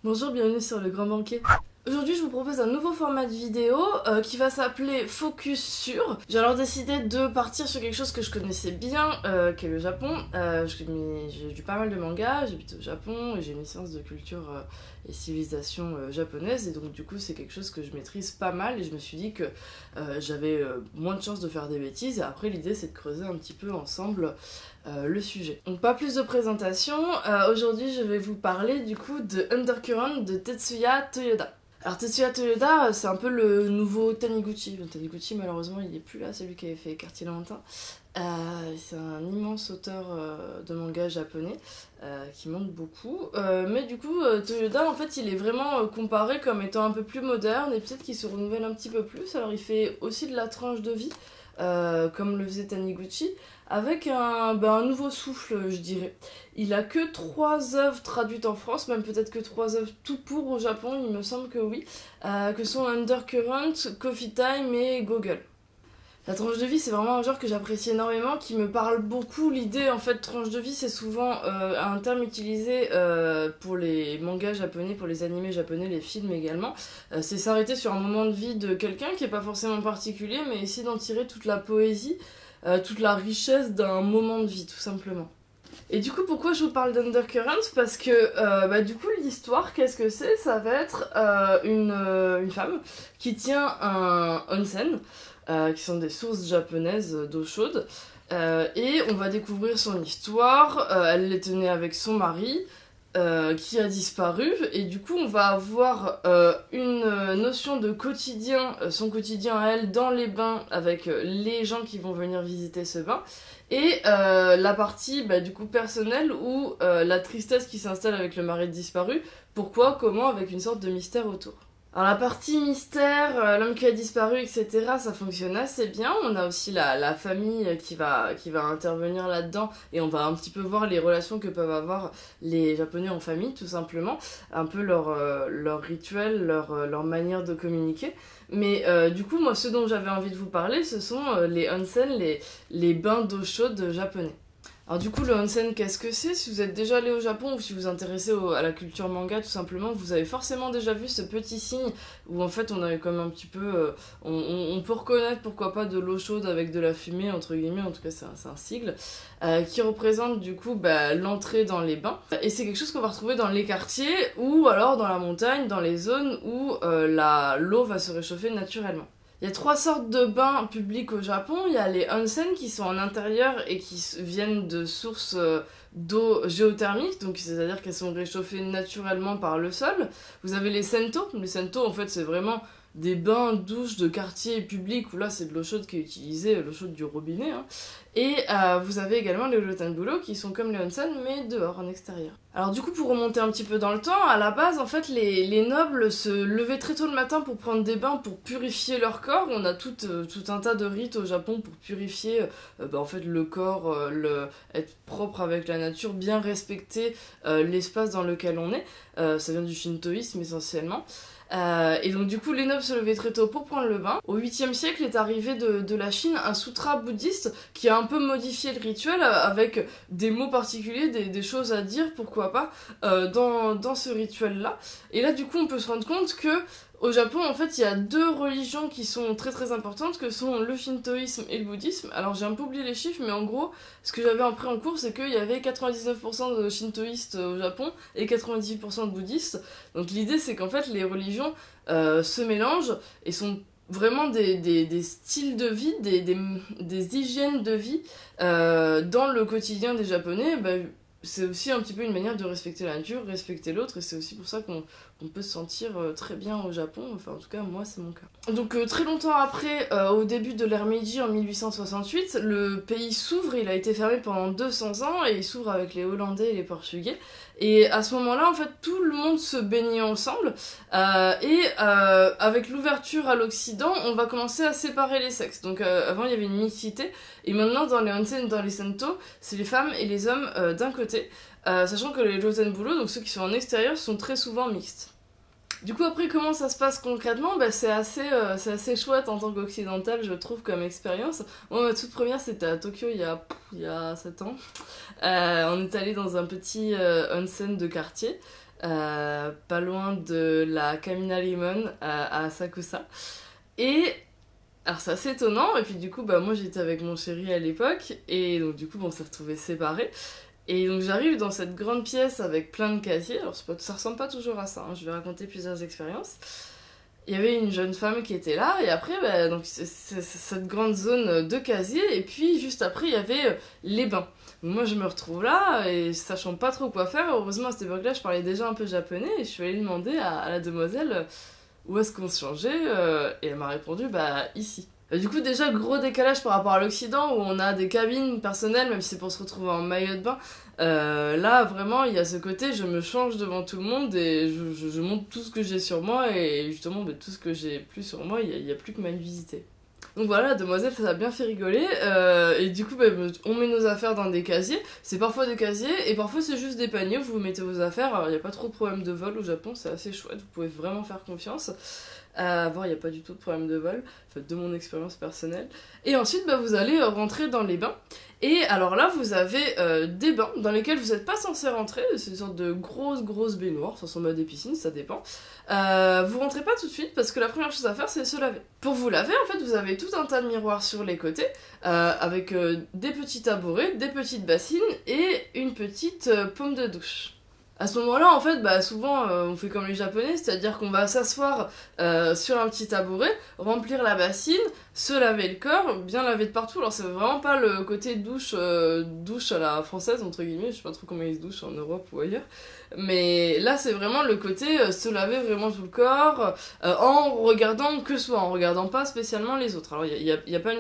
Bonjour, bienvenue sur le Grand Banquet. Aujourd'hui, je vous propose un nouveau format de vidéo qui va s'appeler Focus sur. J'ai alors décidé de partir sur quelque chose que je connaissais bien, qui est le Japon. J'ai lu pas mal de mangas, j'habite au Japon et j'ai une licence de culture et civilisation japonaise, et donc du coup c'est quelque chose que je maîtrise pas mal, et je me suis dit que j'avais moins de chances de faire des bêtises, et après l'idée c'est de creuser un petit peu ensemble le sujet. Donc pas plus de présentation, aujourd'hui je vais vous parler du coup de Undercurrent de Tetsuya Toyoda. Alors Tetsuya Toyoda, c'est un peu le nouveau Taniguchi. Taniguchi malheureusement il est plus là, c'est lui qui avait fait Quartier Lointain. C'est un immense auteur de manga japonais qui manque beaucoup. Mais du coup Toyoda en fait il est vraiment comparé comme étant un peu plus moderne et peut-être qu'il se renouvelle un petit peu plus. Alors il fait aussi de la tranche de vie comme le faisait Taniguchi, avec un nouveau souffle, je dirais. Il a que 3 œuvres traduites en France, même peut-être que 3 œuvres tout pour au Japon, il me semble que oui, que sont Undercurrent, Coffee Time et Goggle. La tranche de vie, c'est vraiment un genre que j'apprécie énormément, qui me parle beaucoup. L'idée, en fait, tranche de vie, c'est souvent un terme utilisé pour les mangas japonais, pour les animés japonais, les films également. C'est s'arrêter sur un moment de vie de quelqu'un qui est pas forcément particulier, mais essayer d'en tirer toute la poésie, toute la richesse d'un moment de vie, tout simplement. Et du coup, pourquoi je vous parle d'Undercurrent? Parce que du coup, l'histoire, qu'est-ce que c'est? Ça va être une femme qui tient un onsen, qui sont des sources japonaises d'eau chaude, et on va découvrir son histoire. Elle les tenait avec son mari, qui a disparu, et du coup on va avoir une notion de quotidien, son quotidien à elle dans les bains avec les gens qui vont venir visiter ce bain, et la partie du coup personnelle où la tristesse qui s'installe avec le mari disparu, pourquoi, comment, avec une sorte de mystère autour. Alors la partie mystère, l'homme qui a disparu, etc., ça fonctionne assez bien. On a aussi la famille qui va intervenir là-dedans, et on va un petit peu voir les relations que peuvent avoir les Japonais en famille, tout simplement. Un peu leur rituel, leur manière de communiquer. Mais du coup, moi, ce dont j'avais envie de vous parler, ce sont les onsen, les bains d'eau chaude japonais. Alors du coup, le onsen, qu'est-ce que c'est? Si vous êtes déjà allé au Japon ou si vous vous intéressez à la culture manga, tout simplement, vous avez forcément déjà vu ce petit signe où en fait on a comme un petit peu... on peut reconnaître pourquoi pas de l'eau chaude avec de la fumée, entre guillemets, en tout cas c'est un sigle, qui représente du coup l'entrée dans les bains. Et c'est quelque chose qu'on va retrouver dans les quartiers ou alors dans la montagne, dans les zones où l'eau va se réchauffer naturellement. Il y a 3 sortes de bains publics au Japon. Il y a les onsen qui sont en intérieur et qui viennent de sources d'eau géothermique, donc c'est-à-dire qu'elles sont réchauffées naturellement par le sol. Vous avez les sento. Les sento, en fait, c'est vraiment des bains douches de quartier public où là c'est de l'eau chaude qui est utilisée, l'eau chaude du robinet, hein. Et vous avez également les Rotenburo qui sont comme les onsen mais dehors, en extérieur. Alors du coup, pour remonter un petit peu dans le temps, à la base en fait les nobles se levaient très tôt le matin pour prendre des bains, pour purifier leur corps. On a tout un tas de rites au Japon pour purifier en fait le corps, être propre avec la nature, bien respecter l'espace dans lequel on est. Ça vient du shintoïsme essentiellement. Et donc du coup les nobles se levaient très tôt pour prendre le bain. Au 8e siècle est arrivé de la Chine un sutra bouddhiste qui a un peu modifié le rituel avec des mots particuliers, des choses à dire, pourquoi pas, dans ce rituel là. Et là du coup on peut se rendre compte que au Japon, en fait, il y a 2 religions qui sont très très importantes, que sont le shintoïsme et le bouddhisme. Alors j'ai un peu oublié les chiffres, mais en gros, ce que j'avais appris en cours, c'est qu'il y avait 99% de shintoïstes au Japon et 98% de bouddhistes. Donc l'idée, c'est qu'en fait, les religions se mélangent et sont vraiment des styles de vie, des hygiènes de vie dans le quotidien des Japonais. C'est aussi un petit peu une manière de respecter la nature, respecter l'autre, et c'est aussi pour ça qu'on peut se sentir très bien au Japon. Enfin en tout cas moi c'est mon cas. Donc très longtemps après, au début de l'ère Meiji en 1868, le pays s'ouvre. Il a été fermé pendant 200 ans et il s'ouvre avec les Hollandais et les Portugais. Et à ce moment-là, en fait, tout le monde se baignait ensemble. Avec l'ouverture à l'Occident, on va commencer à séparer les sexes. Donc avant, il y avait une mixité. Et maintenant, dans les onsen, dans les sento, c'est les femmes et les hommes d'un côté. Sachant que les Rotenburo, donc ceux qui sont en extérieur, sont très souvent mixtes. Du coup, après, comment ça se passe concrètement? C'est assez chouette en tant qu'occidental, je trouve, comme expérience. Moi, ma toute première, c'était à Tokyo il y a 7 ans. On est allé dans un petit onsen de quartier. pas loin de la Camina Limon à Asakusa. Et alors c'est assez étonnant, et puis du coup moi j'étais avec mon chéri à l'époque, et donc du coup on s'est retrouvés séparés. Et donc j'arrive dans cette grande pièce avec plein de casiers, alors ça ressemble pas toujours à ça, hein, je vais raconter plusieurs expériences. Il y avait une jeune femme qui était là, et après, donc c'est cette grande zone de casiers, et puis juste après, il y avait les bains. Donc moi, je me retrouve là, et sachant pas trop quoi faire, heureusement à cette époque-là, je parlais déjà un peu japonais, et je suis allée demander à la demoiselle où est-ce qu'on se changeait, et elle m'a répondu, ici. Du coup, déjà, gros décalage par rapport à l'Occident, où on a des cabines personnelles, même si c'est pour se retrouver en maillot de bain. Là, vraiment, il y a ce côté, je me change devant tout le monde et je montre tout ce que j'ai sur moi, et justement, tout ce que j'ai plus sur moi, il n'y a plus que ma visiter. Donc voilà, la demoiselle, ça a bien fait rigoler, et du coup, on met nos affaires dans des casiers. C'est parfois des casiers, et parfois c'est juste des paniers où vous mettez vos affaires. Alors, il n'y a pas trop de problème de vol au Japon, c'est assez chouette, vous pouvez vraiment faire confiance. Il n'y a pas du tout de problème de vol, de mon expérience personnelle. Et ensuite, vous allez rentrer dans les bains. Et alors là, vous avez des bains dans lesquels vous n'êtes pas censé rentrer. C'est une sorte de grosses baignoires, ça ressemble à des piscines, ça dépend. Vous rentrez pas tout de suite parce que la première chose à faire, c'est se laver. Pour vous laver, en fait, vous avez tout un tas de miroirs sur les côtés, avec des petits tabourets, des petites bassines et une petite paume de douche. À ce moment-là, en fait, souvent, on fait comme les Japonais, c'est-à-dire qu'on va s'asseoir sur un petit tabouret, remplir la bassine, se laver le corps, bien laver de partout. Alors, c'est vraiment pas le côté douche à la française, entre guillemets, je sais pas trop comment ils se douchent en Europe ou ailleurs, mais là, c'est vraiment le côté se laver vraiment tout le corps, en regardant que soi, en regardant pas spécialement les autres. Alors,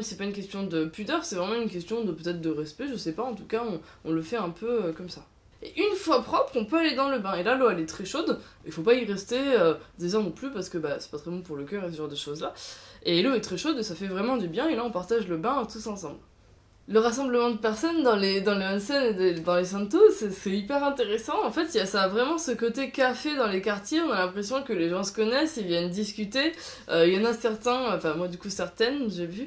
c'est pas une question de pudeur, c'est vraiment une question de peut-être de respect, je sais pas, en tout cas, on le fait un peu comme ça. Et une fois propre, on peut aller dans le bain. Et là, l'eau, elle est très chaude. Il faut pas y rester des heures non plus parce que c'est pas très bon pour le cœur et ce genre de choses-là. Et l'eau est très chaude et ça fait vraiment du bien. Et là, on partage le bain tous ensemble. Le rassemblement de personnes dans les onsen et dans les santos, c'est hyper intéressant. En fait, ça a vraiment ce côté café dans les quartiers. On a l'impression que les gens se connaissent, ils viennent discuter. Il y en a certains, enfin moi du coup certaines, j'ai vu,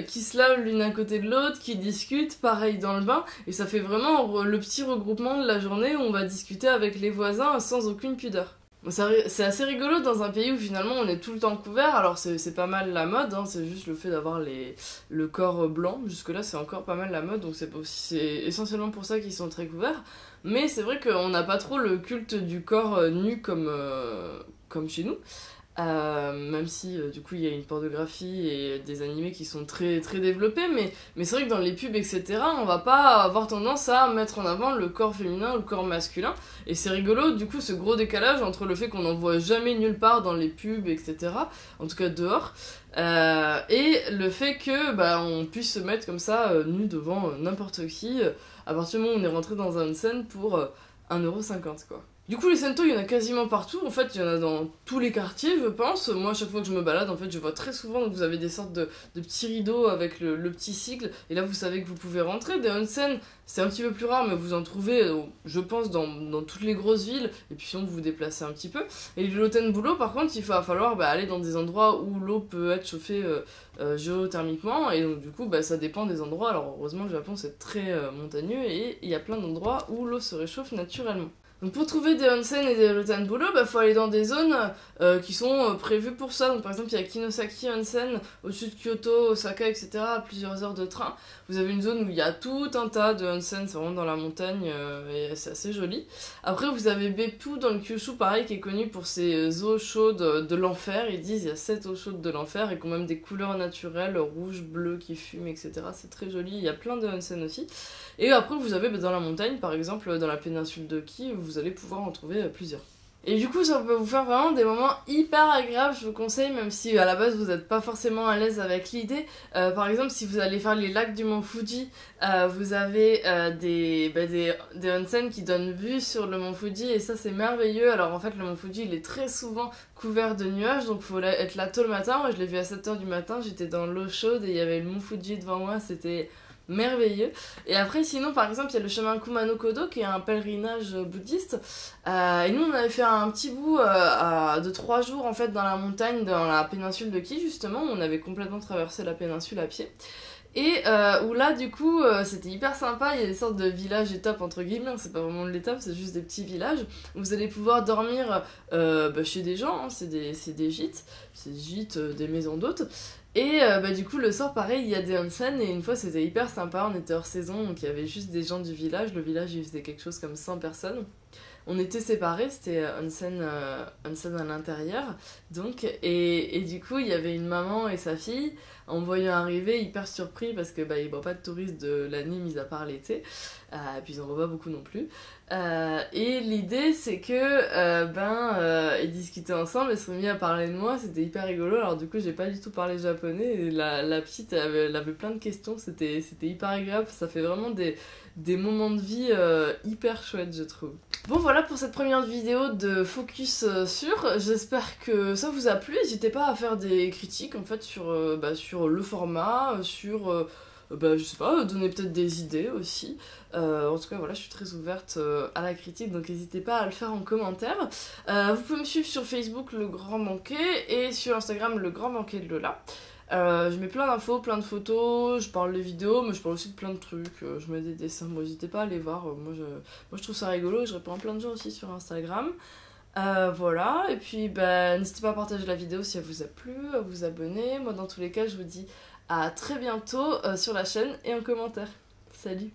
qui se lavent l'une à côté de l'autre, qui discutent, pareil dans le bain. Et ça fait vraiment le petit regroupement de la journée où on va discuter avec les voisins sans aucune pudeur. C'est assez rigolo dans un pays où finalement on est tout le temps couvert, alors c'est pas mal la mode, hein, c'est juste le fait d'avoir le corps blanc, jusque là c'est encore pas mal la mode, donc c'est essentiellement pour ça qu'ils sont très couverts, mais c'est vrai qu'on n'a pas trop le culte du corps nu comme chez nous. Même si du coup il y a une pornographie et des animés qui sont très, très développés, mais c'est vrai que dans les pubs etc on va pas avoir tendance à mettre en avant le corps féminin ou le corps masculin, et c'est rigolo du coup ce gros décalage entre le fait qu'on n'en voit jamais nulle part dans les pubs etc, en tout cas dehors, et le fait que on puisse se mettre comme ça nu devant n'importe qui à partir du moment où on est rentré dans un onsen pour 1,50€ quoi. Du coup, les sento, il y en a quasiment partout. En fait, il y en a dans tous les quartiers, je pense. Moi, à chaque fois que je me balade, en fait, je vois très souvent que vous avez des sortes de petits rideaux avec le petit sigle. Et là, vous savez que vous pouvez rentrer. Des onsen, c'est un petit peu plus rare, mais vous en trouvez, je pense, dans toutes les grosses villes. Et puis, sinon, vous vous déplacez un petit peu. Et les Lotenbulo, par contre, il va falloir aller dans des endroits où l'eau peut être chauffée géothermiquement. Et donc, du coup, ça dépend des endroits. Alors, heureusement, le Japon, c'est très montagneux. Et il y a plein d'endroits où l'eau se réchauffe naturellement. Donc pour trouver des onsen et des Lotenbulo, faut aller dans des zones qui sont prévues pour ça. Donc par exemple, il y a Kinosaki Onsen au-dessus de Kyoto, Osaka, etc. à plusieurs heures de train. Vous avez une zone où il y a tout un tas de onsen, c'est vraiment dans la montagne et c'est assez joli. Après, vous avez Beppu dans le Kyushu, pareil, qui est connu pour ses eaux chaudes de l'enfer. Ils disent il y a 7 eaux chaudes de l'enfer et qui ont même des couleurs naturelles, rouge, bleu, qui fument, etc. C'est très joli. Il y a plein de onsen aussi. Et après, vous avez dans la montagne, par exemple, dans la péninsule de Ki, vous allez pouvoir en trouver plusieurs. Et du coup, ça peut vous faire vraiment des moments hyper agréables, je vous conseille, même si à la base vous n'êtes pas forcément à l'aise avec l'idée. Par exemple, si vous allez faire les lacs du mont Fuji, vous avez des onsen qui donnent vue sur le mont Fuji, et ça c'est merveilleux. Alors en fait, le mont Fuji il est très souvent couvert de nuages, donc il faut être là tôt le matin. Moi je l'ai vu à 7h du matin, j'étais dans l'eau chaude et il y avait le mont Fuji devant moi, c'était merveilleux. Et après sinon par exemple il y a le chemin Kumano Kodo qui est un pèlerinage bouddhiste, et nous on avait fait un petit bout de 3 jours en fait dans la montagne, dans la péninsule de Ki justement, on avait complètement traversé la péninsule à pied. Et où là du coup c'était hyper sympa, il y a des sortes de villages étapes entre guillemets, c'est pas vraiment de l'étape, c'est juste des petits villages où vous allez pouvoir dormir chez des gens, hein, c'est des gîtes, c'est des gîtes, des maisons d'hôtes. Et du coup le soir pareil il y a des onsen et une fois c'était hyper sympa, on était hors saison donc il y avait juste des gens du village, le village il faisait quelque chose comme 100 personnes. On était séparés, c'était onsen à l'intérieur, donc, et du coup, il y avait une maman et sa fille, en me voyant arriver, hyper surpris, parce que ils voient pas de touristes de l'année, mis à part l'été, et puis ils en voient pas beaucoup non plus. Et l'idée, c'est que, ils discutaient ensemble, ils se sont mis à parler de moi, c'était hyper rigolo, alors du coup, j'ai pas du tout parlé japonais, et la petite, elle avait plein de questions, c'était hyper agréable, ça fait vraiment des moments de vie hyper chouettes, je trouve. Bon voilà pour cette première vidéo de focus sur, j'espère que ça vous a plu, n'hésitez pas à faire des critiques en fait sur le format, je sais pas, donner peut-être des idées aussi. En tout cas voilà, je suis très ouverte à la critique, donc n'hésitez pas à le faire en commentaire. Vous pouvez me suivre sur Facebook Le Grand Banquet et sur Instagram Le Grand Banquet de Lola. Je mets plein d'infos, plein de photos, je parle des vidéos, mais je parle aussi de plein de trucs, je mets des dessins, bon n'hésitez pas à aller voir, moi je trouve ça rigolo et je réponds à plein de gens aussi sur Instagram. Voilà, et puis n'hésitez pas à partager la vidéo si elle vous a plu, à vous abonner, moi dans tous les cas je vous dis à très bientôt sur la chaîne et en commentaire. Salut!